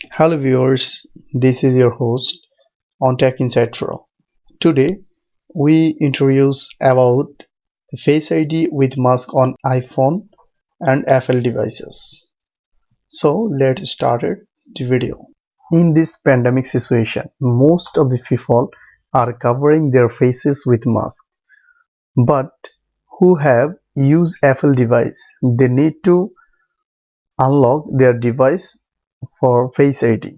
Hello viewers, this is your host on Tech Insight Pro. Today we introduce about Face ID with mask on iPhone and Apple devices. So let's start the video. In this pandemic situation, most of the people are covering their faces with mask. But who have used Apple device, they need to unlock their device for Face ID.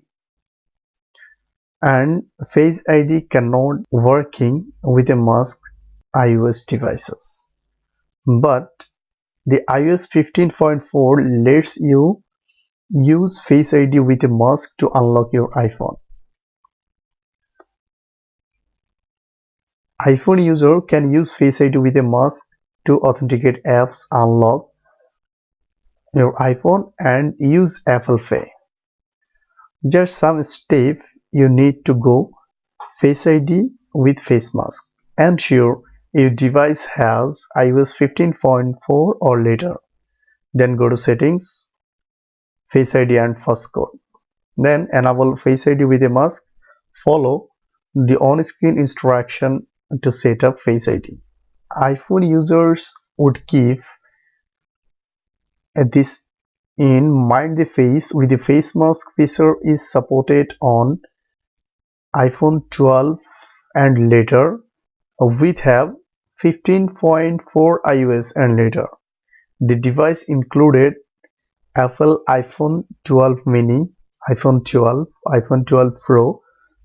And Face ID cannot working with a mask iOS devices. But the iOS 15.4 lets you use Face ID with a mask to unlock your iPhone. iPhone user can use Face ID with a mask to authenticate apps, unlock your iPhone and use Apple Pay. Just some steps you need to go. Face ID with face mask. Ensure your device has iOS 15.4 or later. Then go to settings, Face ID and first code. Then enable Face ID with a mask. Follow the on-screen instruction to set up Face ID. iPhone users would keep this in mind. The face with the face mask feature is supported on iPhone 12 and later. We have 15.4 iOS and later. The device included Apple iPhone 12 mini, iPhone 12, iPhone 12 Pro,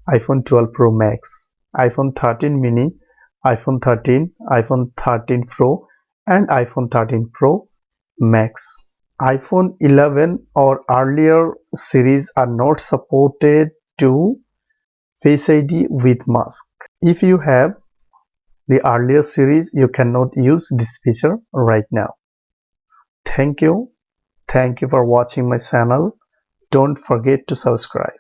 iPhone 12 Pro Max, iPhone 13 mini, iPhone 13, iPhone 13 Pro and iPhone 13 Pro Max. iPhone 11 or earlier series are not supported to Face ID with mask. If you have the earlier series, you cannot use this feature right now. Thank you. Thank you for watching my channel. Don't forget to subscribe.